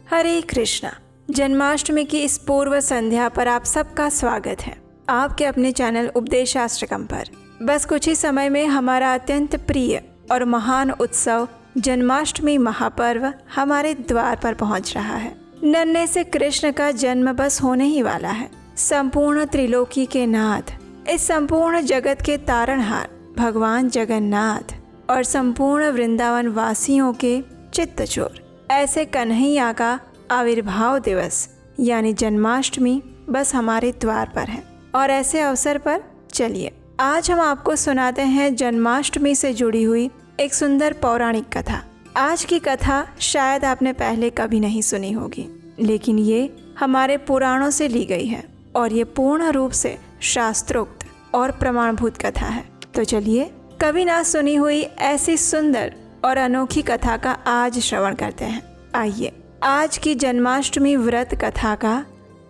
हरे कृष्णा। जन्माष्टमी की इस पूर्व संध्या पर आप सबका स्वागत है आपके अपने चैनल उपदेश शास्त्रकम पर। बस कुछ ही समय में हमारा अत्यंत प्रिय और महान उत्सव जन्माष्टमी महापर्व हमारे द्वार पर पहुंच रहा है। नन्हे से कृष्ण का जन्म बस होने ही वाला है। संपूर्ण त्रिलोकी के नाथ, इस संपूर्ण जगत के तारणहार भगवान जगन्नाथ और संपूर्ण वृंदावन वासियों के चित्तचोर ऐसे कन्हैया का आविर्भाव दिवस यानी जन्माष्टमी बस हमारे द्वार पर है। और ऐसे अवसर पर चलिए आज हम आपको सुनाते हैं जन्माष्टमी से जुड़ी हुई एक सुंदर पौराणिक कथा। आज की कथा शायद आपने पहले कभी नहीं सुनी होगी, लेकिन ये हमारे पुराणों से ली गई है और ये पूर्ण रूप से शास्त्रोक्त और प्रमाणभूत कथा है। तो चलिए कभी ना सुनी हुई ऐसी सुंदर और अनोखी कथा का आज श्रवण करते हैं। आइए आज की जन्माष्टमी व्रत कथा का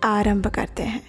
आरंभ करते हैं।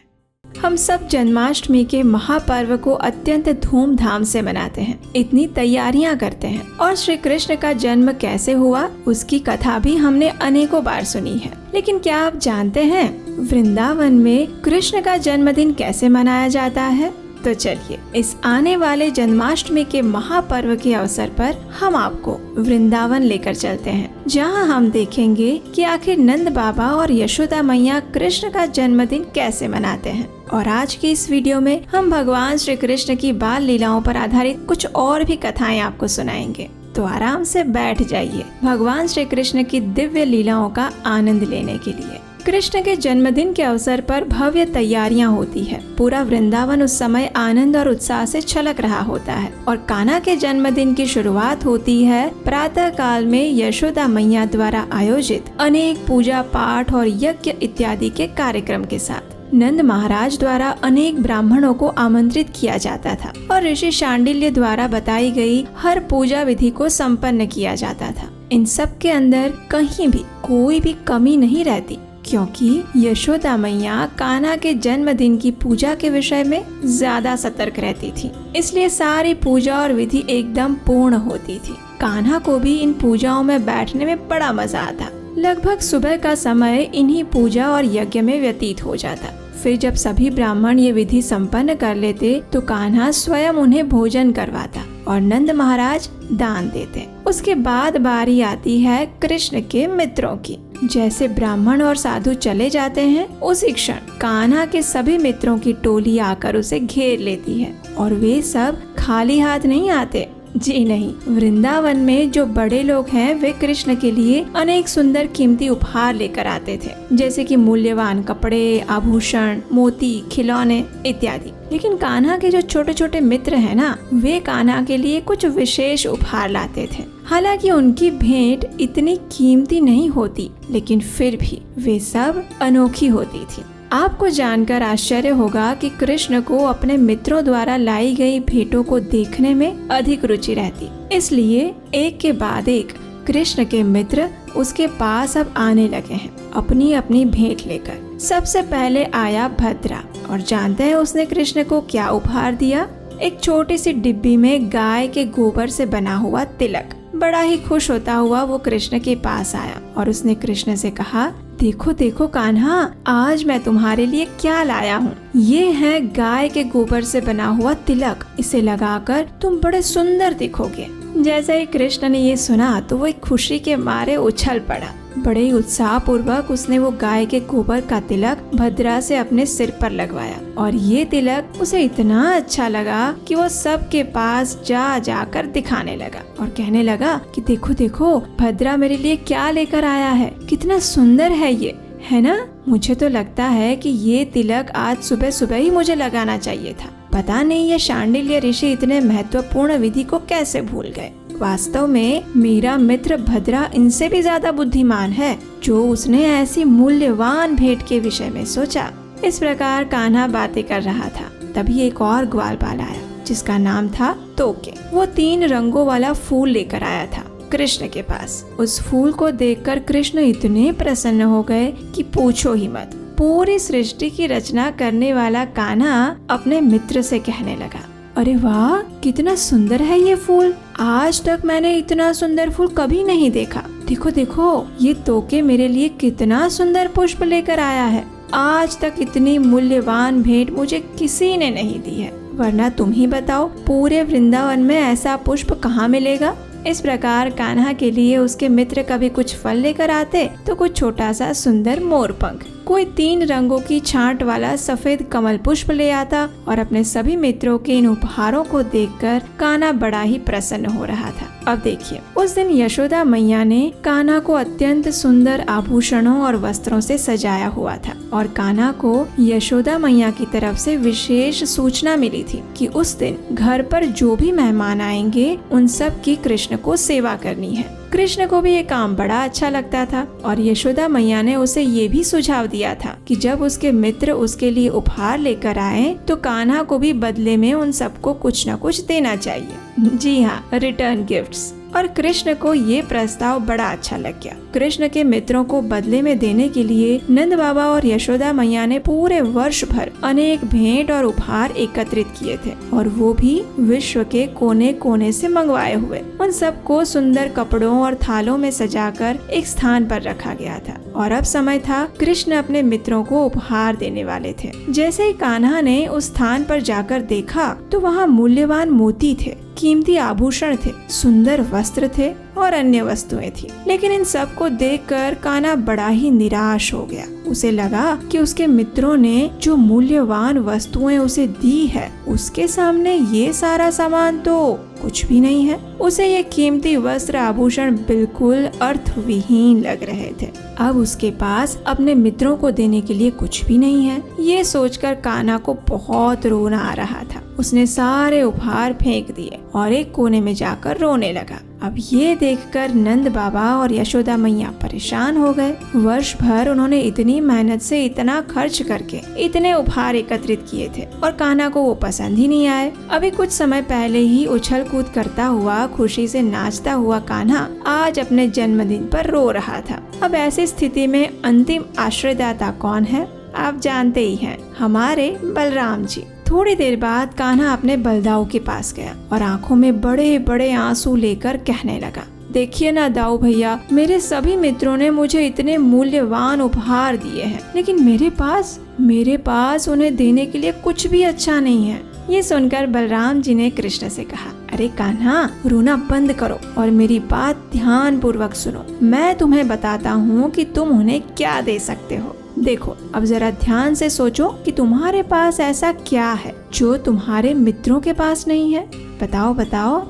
हम सब जन्माष्टमी के महापर्व को अत्यंत धूमधाम से मनाते हैं, इतनी तैयारियां करते हैं और श्री कृष्ण का जन्म कैसे हुआ उसकी कथा भी हमने अनेकों बार सुनी है। लेकिन क्या आप जानते हैं वृंदावन में कृष्ण का जन्मदिन कैसे मनाया जाता है? तो चलिए इस आने वाले जन्माष्टमी के महापर्व के अवसर पर हम आपको वृंदावन लेकर चलते हैं, जहां हम देखेंगे कि आखिर नंद बाबा और यशोदा मैया कृष्ण का जन्मदिन कैसे मनाते हैं। और आज की इस वीडियो में हम भगवान श्री कृष्ण की बाल लीलाओं पर आधारित कुछ और भी कथाएं आपको सुनाएंगे। तो आराम से बैठ जाइए भगवान श्री कृष्ण की दिव्य लीलाओं का आनंद लेने के लिए। कृष्ण के जन्मदिन के अवसर पर भव्य तैयारियां होती है। पूरा वृंदावन उस समय आनंद और उत्साह से छलक रहा होता है और कान्हा के जन्मदिन की शुरुआत होती है प्रातः काल में यशोदा मैया द्वारा आयोजित अनेक पूजा पाठ और यज्ञ इत्यादि के कार्यक्रम के साथ। नंद महाराज द्वारा अनेक ब्राह्मणों को आमंत्रित किया जाता था और ऋषि शांडिल्य द्वारा बताई गई हर पूजा विधि को संपन्न किया जाता था। इन सब के अंदर कहीं भी कोई भी कमी नहीं रहती, क्योंकि यशोदा मैया कान्हा के जन्मदिन की पूजा के विषय में ज्यादा सतर्क रहती थी, इसलिए सारी पूजा और विधि एकदम पूर्ण होती थी। कान्हा को भी इन पूजाओं में बैठने में बड़ा मजा आता। लगभग सुबह का समय इन्हीं पूजा और यज्ञ में व्यतीत हो जाता। फिर जब सभी ब्राह्मण ये विधि संपन्न कर लेते तो कान्हा स्वयं उन्हें भोजन करवाता और नंद महाराज दान देते। उसके बाद बारी आती है कृष्ण के मित्रों की। जैसे ब्राह्मण और साधु चले जाते हैं, उसी क्षण कान्हा के सभी मित्रों की टोली आकर उसे घेर लेती है और वे सब खाली हाथ नहीं आते। जी नहीं, वृंदावन में जो बड़े लोग हैं वे कृष्ण के लिए अनेक सुंदर कीमती उपहार लेकर आते थे, जैसे कि मूल्यवान कपड़े, आभूषण, मोती, खिलौने इत्यादि। लेकिन कान्हा के जो छोटे छोटे मित्र हैं ना, वे कान्हा के लिए कुछ विशेष उपहार लाते थे। हालांकि उनकी भेंट इतनी कीमती नहीं होती, लेकिन फिर भी वे सब अनोखी होती थी। आपको जानकर आश्चर्य होगा कि कृष्ण को अपने मित्रों द्वारा लाई गई भेंटों को देखने में अधिक रुचि रहती। इसलिए एक के बाद एक कृष्ण के मित्र उसके पास अब आने लगे हैं अपनी अपनी भेंट लेकर। सबसे पहले आया भद्रा, और जानते हैं उसने कृष्ण को क्या उपहार दिया? एक छोटी सी डिब्बी में गाय के गोबर से बना हुआ तिलक। बड़ा ही खुश होता हुआ वो कृष्ण के पास आया और उसने कृष्ण से कहा, देखो देखो कान्हा, आज मैं तुम्हारे लिए क्या लाया हूँ। ये है गाय के गोबर से बना हुआ तिलक। इसे लगाकर तुम बड़े सुंदर दिखोगे। जैसे ही कृष्ण ने ये सुना तो वो खुशी के मारे उछल पड़ा। बड़े ही उत्साह पूर्वक उसने वो गाय के गोबर का तिलक भद्रा से अपने सिर पर लगवाया और ये तिलक उसे इतना अच्छा लगा कि वो सबके पास जा जाकर दिखाने लगा और कहने लगा कि देखो देखो भद्रा मेरे लिए क्या लेकर आया है, कितना सुंदर है ये, है ना? मुझे तो लगता है कि ये तिलक आज सुबह सुबह ही मुझे लगाना चाहिए था। पता नहीं ये शांडिल्य ऋषि इतने महत्वपूर्ण विधि को कैसे भूल गए। वास्तव में मेरा मित्र भद्रा इनसे भी ज्यादा बुद्धिमान है, जो उसने ऐसी मूल्यवान भेंट के विषय में सोचा। इस प्रकार कान्हा बातें कर रहा था, तभी एक और ग्वालबाल आया जिसका नाम था तोके। वो 3 रंगों वाला फूल लेकर आया था कृष्ण के पास। उस फूल को देखकर कृष्ण इतने प्रसन्न हो गए कि पूछो ही मत। पूरी सृष्टि की रचना करने वाला कान्हा अपने मित्र से कहने लगा, अरे वाह, कितना सुंदर है ये फूल। आज तक मैंने इतना सुंदर फूल कभी नहीं देखा। देखो देखो, ये तोके मेरे लिए कितना सुंदर पुष्प लेकर आया है। आज तक इतनी मूल्यवान भेंट मुझे किसी ने नहीं दी है, वरना तुम ही बताओ पूरे वृंदावन में ऐसा पुष्प कहाँ मिलेगा। इस प्रकार कान्हा के लिए उसके मित्र कभी कुछ फल लेकर आते तो कुछ छोटा सा सुंदर मोरपंख, कोई 3 रंगों की छांट वाला सफेद कमल पुष्प ले आता और अपने सभी मित्रों के इन उपहारों को देखकर कान्हा बड़ा ही प्रसन्न हो रहा था। अब देखिए, उस दिन यशोदा मैया ने कान्हा को अत्यंत सुंदर आभूषणों और वस्त्रों से सजाया हुआ था और कान्हा को यशोदा मैया की तरफ से विशेष सूचना मिली थी कि उस दिन घर पर जो भी मेहमान आएंगे उन सब की कृष्ण को सेवा करनी है। कृष्ण को भी ये काम बड़ा अच्छा लगता था और यशोदा मैया ने उसे ये भी सुझाव दिया था कि जब उसके मित्र उसके लिए उपहार लेकर आए तो कान्हा को भी बदले में उन सबको कुछ न कुछ देना चाहिए। जी हाँ, रिटर्न गिफ्ट्स। और कृष्ण को ये प्रस्ताव बड़ा अच्छा लग गया। कृष्ण के मित्रों को बदले में देने के लिए नंद बाबा और यशोदा मैया ने पूरे वर्ष भर अनेक भेंट और उपहार एकत्रित किए थे और वो भी विश्व के कोने कोने से मंगवाए हुए। उन सबको सुंदर कपड़ों और थालों में सजाकर एक स्थान पर रखा गया था और अब समय था कृष्ण अपने मित्रों को उपहार देने वाले थे। जैसे ही कान्हा ने उस स्थान पर जाकर देखा तो वहाँ मूल्यवान मोती थे, कीमती आभूषण थे, सुंदर वस्त्र थे और अन्य वस्तुएं थी। लेकिन इन सब को देखकर कान्हा बड़ा ही निराश हो गया। उसे लगा कि उसके मित्रों ने जो मूल्यवान वस्तुएं उसे दी है उसके सामने ये सारा सामान तो कुछ भी नहीं है। उसे ये कीमती वस्त्र आभूषण बिल्कुल अर्थविहीन लग रहे थे। अब उसके पास अपने मित्रों को देने के लिए कुछ भी नहीं है। ये सोचकर कान्हा को बहुत रोना आ रहा था। उसने सारे उपहार फेंक दिए और एक कोने में जाकर रोने लगा। अब ये देखकर नंद बाबा और यशोदा मैया परेशान हो गए। वर्ष भर उन्होंने इतनी मेहनत से इतना खर्च करके इतने उपहार एकत्रित किए थे और कान्हा को वो पसंद ही नहीं आए। अभी कुछ समय पहले ही उछल कूद करता हुआ, खुशी से नाचता हुआ कान्हा आज अपने जन्मदिन पर रो रहा था। अब ऐसी स्थिति में अंतिम आश्रयदाता कौन है? आप जानते ही हैं, हमारे बलराम जी। थोड़ी देर बाद कान्हा अपने बलदाऊ के पास गया और आंखों में बड़े बड़े आंसू लेकर कहने लगा, देखिए ना दाऊ भैया, मेरे सभी मित्रों ने मुझे इतने मूल्यवान उपहार दिए हैं, लेकिन मेरे पास उन्हें देने के लिए कुछ भी अच्छा नहीं है। ये सुनकर बलराम जी ने कृष्ण से कहा, अरे कान्हा, रोना बंद करो और मेरी बात ध्यान पूर्वक सुनो। मैं तुम्हें बताता हूँ कि तुम उन्हें क्या दे सकते हो। देखो, अब जरा ध्यान से सोचो कि तुम्हारे पास ऐसा क्या है जो तुम्हारे मित्रों के पास नहीं है। बताओ बताओ।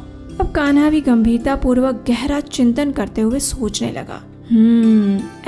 अब कान्हा भी गंभीरता पूर्वक गहरा चिंतन करते हुए सोचने लगा,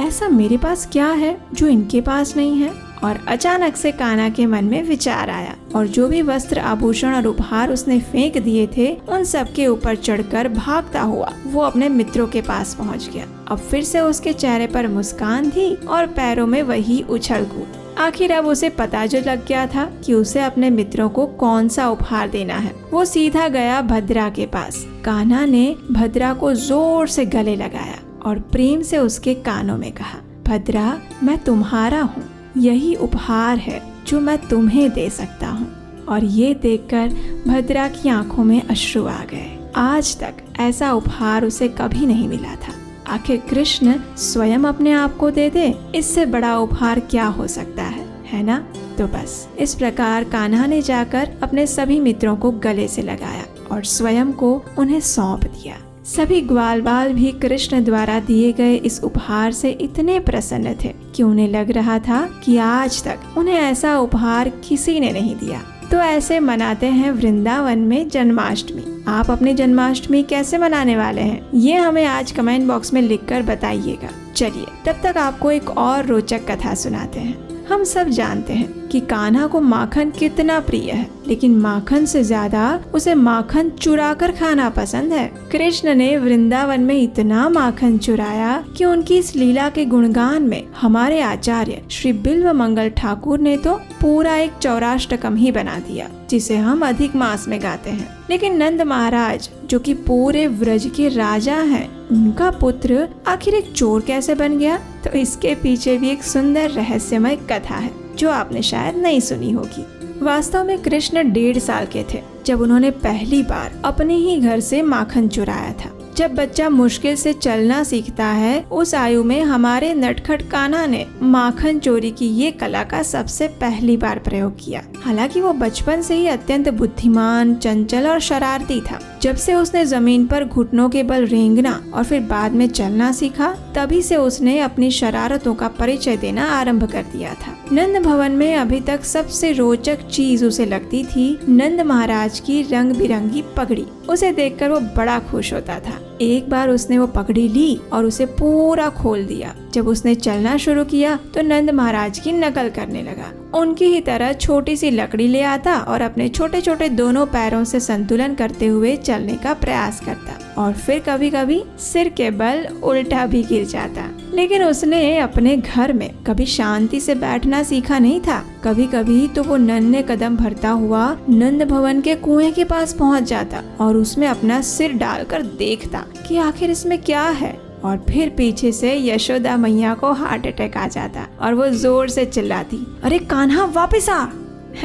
ऐसा मेरे पास क्या है जो इनके पास नहीं है। और अचानक से कान्हा के मन में विचार आया और जो भी वस्त्र आभूषण और उपहार उसने फेंक दिए थे उन सब के ऊपर चढ़कर भागता हुआ वो अपने मित्रों के पास पहुंच गया। अब फिर से उसके चेहरे पर मुस्कान थी और पैरों में वही उछल कूद। आखिर अब उसे पता जो लग गया था कि उसे अपने मित्रों को कौन सा उपहार देना है। वो सीधा गया भद्रा के पास। कान्हा ने भद्रा को जोर से गले लगाया और प्रेम से उसके कानों में कहा, भद्रा, मैं तुम्हारा हूँ। यही उपहार है जो मैं तुम्हें दे सकता हूँ। और ये देखकर भद्रा की आंखों में अश्रु आ गए। आज तक ऐसा उपहार उसे कभी नहीं मिला था। आखिर कृष्ण स्वयं अपने आप को दे दे, इससे बड़ा उपहार क्या हो सकता है ना? तो बस इस प्रकार कान्हा ने जाकर अपने सभी मित्रों को गले से लगाया और स्वयं को उन्हें सौंप दिया। सभी ग्वाल बाल भी कृष्ण द्वारा दिए गए इस उपहार से इतने प्रसन्न थे कि उन्हें लग रहा था कि आज तक उन्हें ऐसा उपहार किसी ने नहीं दिया। तो ऐसे मनाते हैं वृंदावन में जन्माष्टमी। आप अपनी जन्माष्टमी कैसे मनाने वाले हैं, ये हमें आज कमेंट बॉक्स में लिखकर बताइएगा। चलिए, तब तक आपको एक और रोचक कथा सुनाते हैं। हम सब जानते हैं कि कान्हा को माखन कितना प्रिय है, लेकिन माखन से ज्यादा उसे माखन चुरा कर खाना पसंद है। कृष्ण ने वृंदावन में इतना माखन चुराया कि उनकी इस लीला के गुणगान में हमारे आचार्य श्री बिल्व मंगल ठाकुर ने तो पूरा एक चौराष्टकम ही बना दिया, जिसे हम अधिक मास में गाते हैं। लेकिन नंद महाराज, जो कि पूरे व्रज के राजा हैं, उनका पुत्र आखिर एक चोर कैसे बन गया? तो इसके पीछे भी एक सुंदर रहस्यमय कथा है जो आपने शायद नहीं सुनी होगी। वास्तव में कृष्ण 1.5 साल के थे जब उन्होंने पहली बार अपने ही घर से माखन चुराया था। जब बच्चा मुश्किल से चलना सीखता है, उस आयु में हमारे नटखट कान्हा ने माखन चोरी की ये कला का सबसे पहली बार प्रयोग किया। हालांकि वो बचपन से ही अत्यंत बुद्धिमान, चंचल और शरारती था। जब से उसने जमीन पर घुटनों के बल रेंगना और फिर बाद में चलना सीखा, तभी से उसने अपनी शरारतों का परिचय देना आरंभ कर दिया था। नंद भवन में अभी तक सबसे रोचक चीज उसे लगती थी नंद महाराज की रंग बिरंगी पगड़ी। उसे देखकर वो बड़ा खुश होता था। एक बार उसने वो पगड़ी ली और उसे पूरा खोल दिया। जब उसने चलना शुरू किया तो नंद महाराज की नकल करने लगा। उनकी ही तरह छोटी सी लकड़ी ले आता और अपने छोटे छोटे दोनों पैरों से संतुलन करते हुए चलने का प्रयास करता और फिर कभी कभी सिर के बल उल्टा भी गिर जाता। लेकिन उसने अपने घर में कभी शांति से बैठना सीखा नहीं था। कभी कभी तो वो नन्हे कदम भरता हुआ नंद भवन के कुएं के पास पहुंच जाता और उसमें अपना सिर डालकर देखता कि आखिर इसमें क्या है। और फिर पीछे से यशोदा मैया को हार्ट अटैक आ जाता और वो जोर से चिल्लाती, अरे कान्हा वापस आ।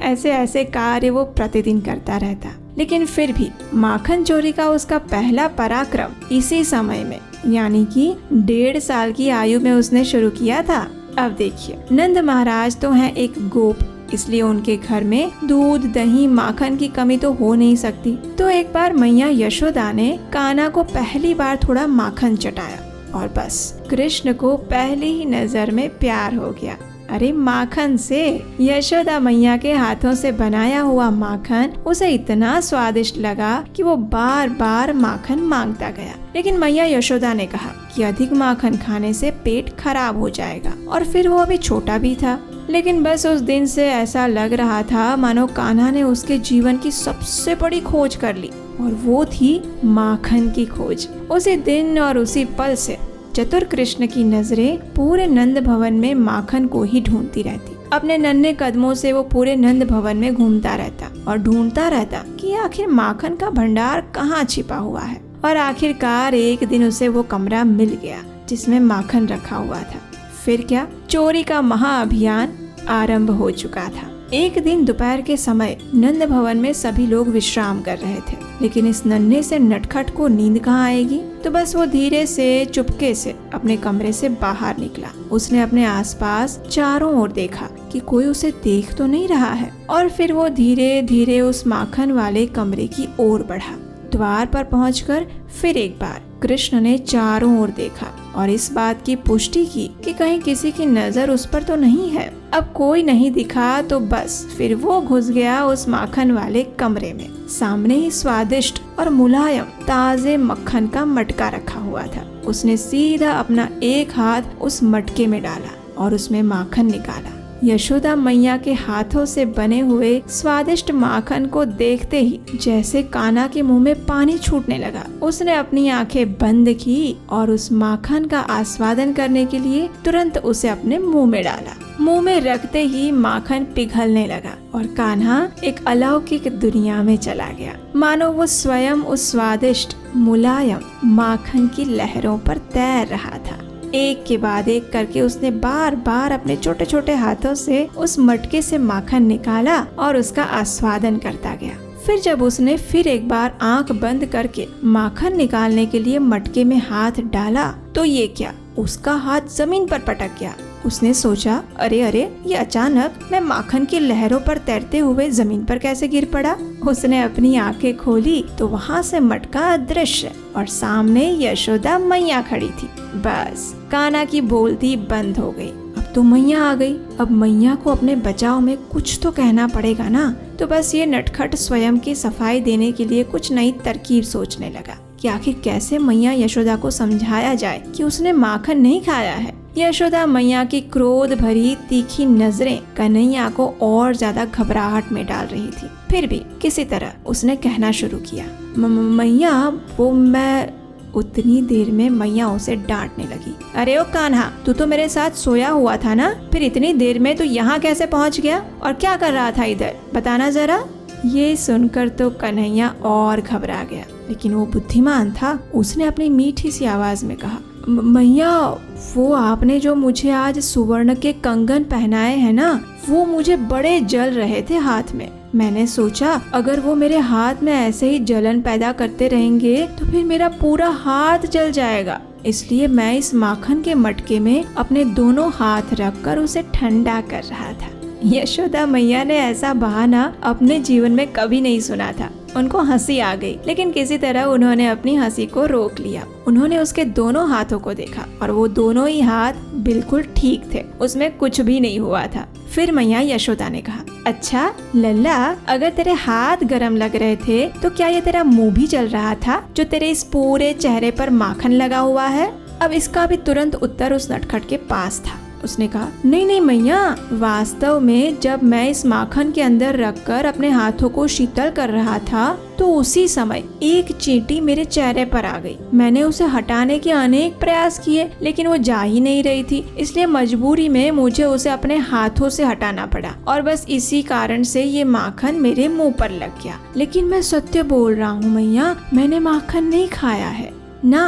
ऐसे ऐसे कार्य वो प्रतिदिन करता रहता। लेकिन फिर भी माखन चोरी का उसका पहला पराक्रम इसी समय में, यानी कि 1.5 साल की आयु में उसने शुरू किया था। अब देखिए, नंद महाराज तो हैं एक गोप, इसलिए उनके घर में दूध, दही, माखन की कमी तो हो नहीं सकती। तो एक बार मैया यशोदा ने कान्हा को पहली बार थोड़ा माखन चटाया और बस कृष्ण को पहली ही नजर में प्यार हो गया। अरे माखन से, यशोदा मैया के हाथों से बनाया हुआ माखन उसे इतना स्वादिष्ट लगा कि वो बार बार माखन मांगता गया। लेकिन मैया यशोदा ने कहा कि अधिक माखन खाने से पेट खराब हो जाएगा और फिर वो अभी छोटा भी था। लेकिन बस उस दिन से ऐसा लग रहा था मानो कान्हा ने उसके जीवन की सबसे बड़ी खोज कर ली और वो थी माखन की खोज। उसी दिन और उसी पल से चतुर कृष्ण की नजरें पूरे नंद भवन में माखन को ही ढूंढती रहती। अपने नन्हे कदमों से वो पूरे नंद भवन में घूमता रहता और ढूंढता रहता कि आखिर माखन का भंडार कहाँ छिपा हुआ है। और आखिरकार एक दिन उसे वो कमरा मिल गया जिसमें माखन रखा हुआ था। फिर क्या, चोरी का महाअभियान आरंभ हो चुका था। एक दिन दोपहर के समय नंद भवन में सभी लोग विश्राम कर रहे थे। लेकिन इस नन्हे से नटखट को नींद कहाँ आएगी। तो बस वो धीरे से चुपके से अपने कमरे से बाहर निकला। उसने अपने आसपास चारों ओर देखा कि कोई उसे देख तो नहीं रहा है और फिर वो धीरे धीरे उस माखन वाले कमरे की ओर बढ़ा। द्वार पर पहुंचकर फिर एक बार कृष्ण ने चारों ओर देखा और इस बात की पुष्टि की कि कहीं किसी की नजर उस पर तो नहीं है। अब कोई नहीं दिखा तो बस फिर वो घुस गया उस माखन वाले कमरे में। सामने ही स्वादिष्ट और मुलायम ताजे मक्खन का मटका रखा हुआ था। उसने सीधा अपना एक हाथ उस मटके में डाला और उसमें माखन निकाला। यशोदा मैया के हाथों से बने हुए स्वादिष्ट माखन को देखते ही जैसे कान्हा के मुंह में पानी छूटने लगा। उसने अपनी आंखें बंद की और उस माखन का आस्वादन करने के लिए तुरंत उसे अपने मुंह में डाला। मुंह में रखते ही माखन पिघलने लगा और कान्हा एक अलौकिक दुनिया में चला गया। मानो वो स्वयं उस स्वादिष्ट मुलायम माखन की लहरों पर तैर रहा था। एक के बाद एक करके उसने बार बार अपने छोटे छोटे हाथों से उस मटके से माखन निकाला और उसका आस्वादन करता गया। फिर जब उसने फिर एक बार आंख बंद करके माखन निकालने के लिए मटके में हाथ डाला तो ये क्या, उसका हाथ जमीन पर पटक गया। उसने सोचा, अरे अरे, ये अचानक मैं माखन की लहरों पर तैरते हुए जमीन पर कैसे गिर पड़ा। उसने अपनी आंखें खोली तो वहाँ से मटका अदृश्य और सामने यशोदा मैया खड़ी थी। बस कान्हा की बोलती बंद हो गई। अब तो मैया आ गई। अब मैया को अपने बचाव में कुछ तो कहना पड़ेगा ना। तो बस ये नटखट स्वयं की सफाई देने के लिए कुछ नई तरकीब सोचने लगा कि आखिर कैसे मैया यशोदा को समझाया जाए कि उसने माखन नहीं खाया है। यशोदा मैया की क्रोध भरी तीखी नजरें कन्हैया को और ज्यादा घबराहट में डाल रही थी। फिर भी किसी तरह उसने कहना शुरू किया, मैया वो मैं। उतनी देर में मैया उसे डांटने लगी, अरे ओ कान्हा, तू तो मेरे साथ सोया हुआ था ना, फिर इतनी देर में तू यहाँ कैसे पहुँच गया और क्या कर रहा था इधर, बताना जरा। ये सुनकर तो कन्हैया और घबरा गया, लेकिन वो बुद्धिमान था। उसने अपनी मीठी सी आवाज में कहा, मैया वो आपने जो मुझे आज सुवर्ण के कंगन पहनाए हैं ना, वो मुझे बड़े जल रहे थे हाथ में। मैंने सोचा अगर वो मेरे हाथ में ऐसे ही जलन पैदा करते रहेंगे तो फिर मेरा पूरा हाथ जल जाएगा, इसलिए मैं इस माखन के मटके में अपने दोनों हाथ रखकर उसे ठंडा कर रहा था। यशोदा मैया ने ऐसा बहाना अपने जीवन में कभी नहीं सुना था। उनको हंसी आ गई, लेकिन किसी तरह उन्होंने अपनी हंसी को रोक लिया। उन्होंने उसके दोनों हाथों को देखा और वो दोनों ही हाथ बिल्कुल ठीक थे, उसमें कुछ भी नहीं हुआ था। फिर मैया यशोदा ने कहा, अच्छा लल्ला, अगर तेरे हाथ गर्म लग रहे थे तो क्या ये तेरा मुंह भी जल रहा था जो तेरे इस पूरे चेहरे पर माखन लगा हुआ है? अब इसका भी तुरंत उत्तर उस नटखट के पास था। उसने कहा, नहीं नहीं मैया, वास्तव में जब मैं इस माखन के अंदर रखकर अपने हाथों को शीतल कर रहा था तो उसी समय एक चींटी मेरे चेहरे पर आ गई। मैंने उसे हटाने के अनेक प्रयास किए, लेकिन वो जा ही नहीं रही थी, इसलिए मजबूरी में मुझे उसे अपने हाथों से हटाना पड़ा और बस इसी कारण से ये माखन मेरे मुंह पर लग गया। लेकिन मैं सत्य बोल रहा हूँ मैया, मैंने माखन नहीं खाया है ना।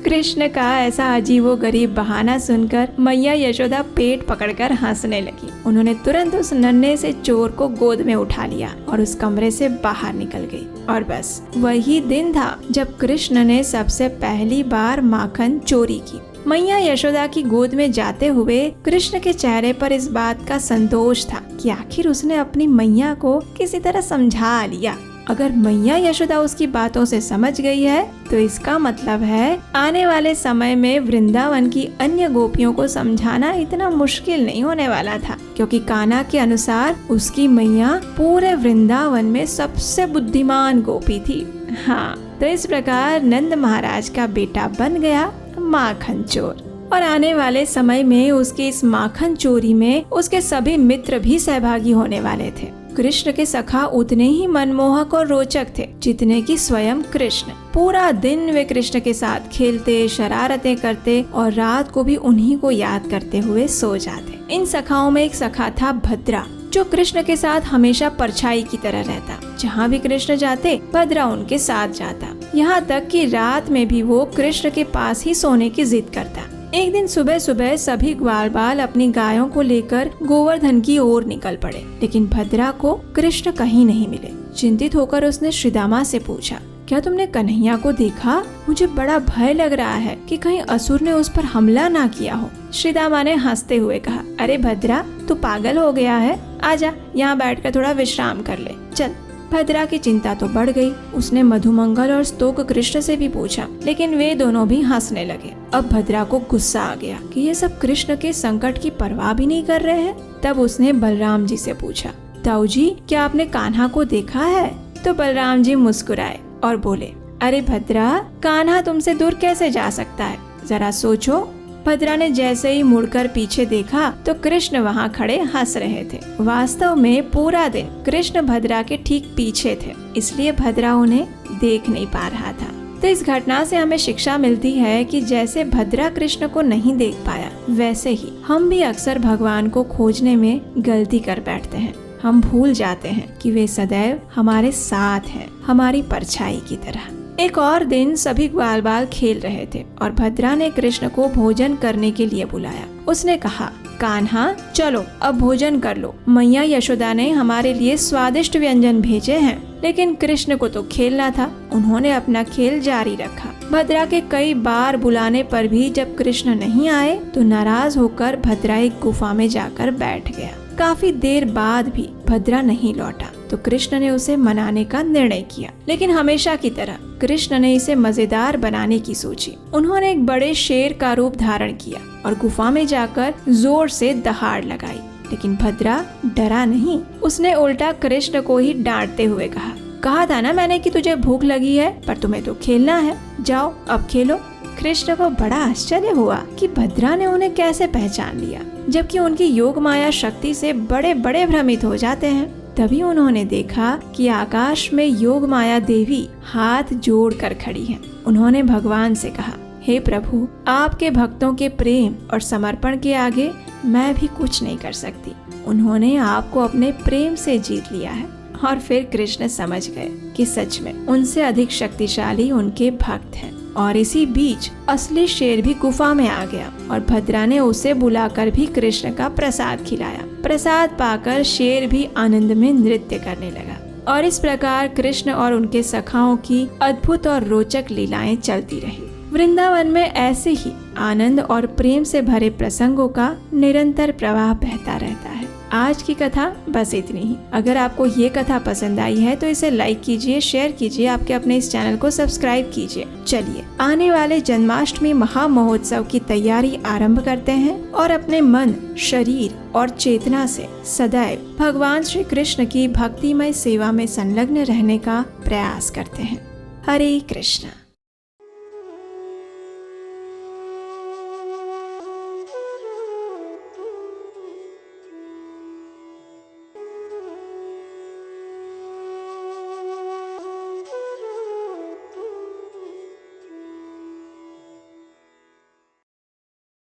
कृष्ण का ऐसा अजीबोगरीब बहाना सुनकर मैया यशोदा पेट पकड़कर हंसने लगी। उन्होंने तुरंत उस नन्हे से चोर को गोद में उठा लिया और उस कमरे से बाहर निकल गई। और बस वही दिन था जब कृष्ण ने सबसे पहली बार माखन चोरी की। मैया यशोदा की गोद में जाते हुए कृष्ण के चेहरे पर इस बात का संतोष था कि आखिर उसने अपनी मैया को किसी तरह समझा लिया। अगर मैया यशोदा उसकी बातों से समझ गई है तो इसका मतलब है आने वाले समय में वृंदावन की अन्य गोपियों को समझाना इतना मुश्किल नहीं होने वाला था, क्योंकि कान्हा के अनुसार उसकी मैया पूरे वृंदावन में सबसे बुद्धिमान गोपी थी। हाँ, तो इस प्रकार नंद महाराज का बेटा बन गया माखन चोर। और आने वाले समय में उसकी इस माखन चोरी में उसके सभी मित्र भी सहभागी होने वाले थे। कृष्ण के सखा उतने ही मनमोहक और रोचक थे जितने कि स्वयं कृष्ण। पूरा दिन वे कृष्ण के साथ खेलते, शरारतें करते और रात को भी उन्हीं को याद करते हुए सो जाते। इन सखाओं में एक सखा था भद्रा, जो कृष्ण के साथ हमेशा परछाई की तरह रहता। जहाँ भी कृष्ण जाते भद्रा उनके साथ जाता, यहाँ तक कि रात में भी वो कृष्ण के पास ही सोने की जिद करता। एक दिन सुबह सुबह सभी ग्वाल बाल अपनी गायों को लेकर गोवर्धन की ओर निकल पड़े, लेकिन भद्रा को कृष्ण कहीं नहीं मिले। चिंतित होकर उसने श्रीदामा से पूछा, क्या तुमने कन्हैया को देखा? मुझे बड़ा भय लग रहा है कि कहीं असुर ने उस पर हमला ना किया हो। श्रीदामा ने हंसते हुए कहा, अरे भद्रा, तू पागल हो गया है? आजा, यहाँ बैठकर थोड़ा विश्राम कर ले, चल। भद्रा की चिंता तो बढ़ गई। उसने मधुमंगल और स्तोक कृष्ण से भी पूछा, लेकिन वे दोनों भी हंसने लगे। अब भद्रा को गुस्सा आ गया कि ये सब कृष्ण के संकट की परवाह भी नहीं कर रहे हैं। तब उसने बलराम जी से पूछा, ताऊ जी, क्या आपने कान्हा को देखा है? तो बलराम जी मुस्कुराए और बोले, अरे भद्रा, कान्हा तुमसे दूर कैसे जा सकता है, जरा सोचो। भद्रा ने जैसे ही मुड़कर पीछे देखा तो कृष्ण वहाँ खड़े हंस रहे थे। वास्तव में पूरा दिन कृष्ण भद्रा के ठीक पीछे थे, इसलिए भद्रा उन्हें देख नहीं पा रहा था। तो इस घटना से हमें शिक्षा मिलती है कि जैसे भद्रा कृष्ण को नहीं देख पाया, वैसे ही हम भी अक्सर भगवान को खोजने में गलती कर बैठते हैं। हम भूल जाते हैं कि वे सदैव हमारे साथ हैं, हमारी परछाई की तरह। एक और दिन सभी ग्वाल बाल खेल रहे थे और भद्रा ने कृष्ण को भोजन करने के लिए बुलाया। उसने कहा, कान्हा, चलो अब भोजन कर लो। मैया यशोदा ने हमारे लिए स्वादिष्ट व्यंजन भेजे हैं। लेकिन कृष्ण को तो खेलना था, उन्होंने अपना खेल जारी रखा। भद्रा के कई बार बुलाने पर भी जब कृष्ण नहीं आए तो नाराज होकर भद्रा एक गुफा में जाकर बैठ गया। काफी देर बाद भी भद्रा नहीं लौटा तो कृष्ण ने उसे मनाने का निर्णय किया, लेकिन हमेशा की तरह कृष्ण ने इसे मजेदार बनाने की सोची। उन्होंने एक बड़े शेर का रूप धारण किया और गुफा में जाकर जोर से दहाड़ लगाई, लेकिन भद्रा डरा नहीं। उसने उल्टा कृष्ण को ही डांटते हुए कहा था ना मैंने कि तुझे भूख लगी है, पर तुम्हें तो खेलना है, जाओ अब खेलो। कृष्ण को बड़ा आश्चर्य हुआ कि भद्रा ने उन्हें कैसे पहचान लिया, जबकि उनकी योग माया शक्ति से बड़े बड़े भ्रमित हो जाते हैं। तभी उन्होंने देखा कि आकाश में योग माया देवी हाथ जोड़कर खड़ी हैं। उन्होंने भगवान से कहा, हे प्रभु, आपके भक्तों के प्रेम और समर्पण के आगे मैं भी कुछ नहीं कर सकती। उन्होंने आपको अपने प्रेम से जीत लिया है। और फिर कृष्ण समझ गए कि सच में उनसे अधिक शक्तिशाली उनके भक्त हैं। और इसी बीच असली शेर भी गुफा में आ गया और भद्रा ने उसे बुलाकर भी कृष्ण का प्रसाद खिलाया। प्रसाद पाकर शेर भी आनंद में नृत्य करने लगा। और इस प्रकार कृष्ण और उनके सखाओं की अद्भुत और रोचक लीलाएं चलती रही। वृंदावन में ऐसे ही आनंद और प्रेम से भरे प्रसंगों का निरंतर प्रवाह बहता रहता है। आज की कथा बस इतनी ही। अगर आपको ये कथा पसंद आई है तो इसे लाइक कीजिए, शेयर कीजिए, आपके अपने इस चैनल को सब्सक्राइब कीजिए। चलिए आने वाले जन्माष्टमी महामहोत्सव की तैयारी आरंभ करते हैं और अपने मन, शरीर और चेतना से सदैव भगवान श्री कृष्ण की भक्तिमय सेवा में संलग्न रहने का प्रयास करते हैं। हरे कृष्ण।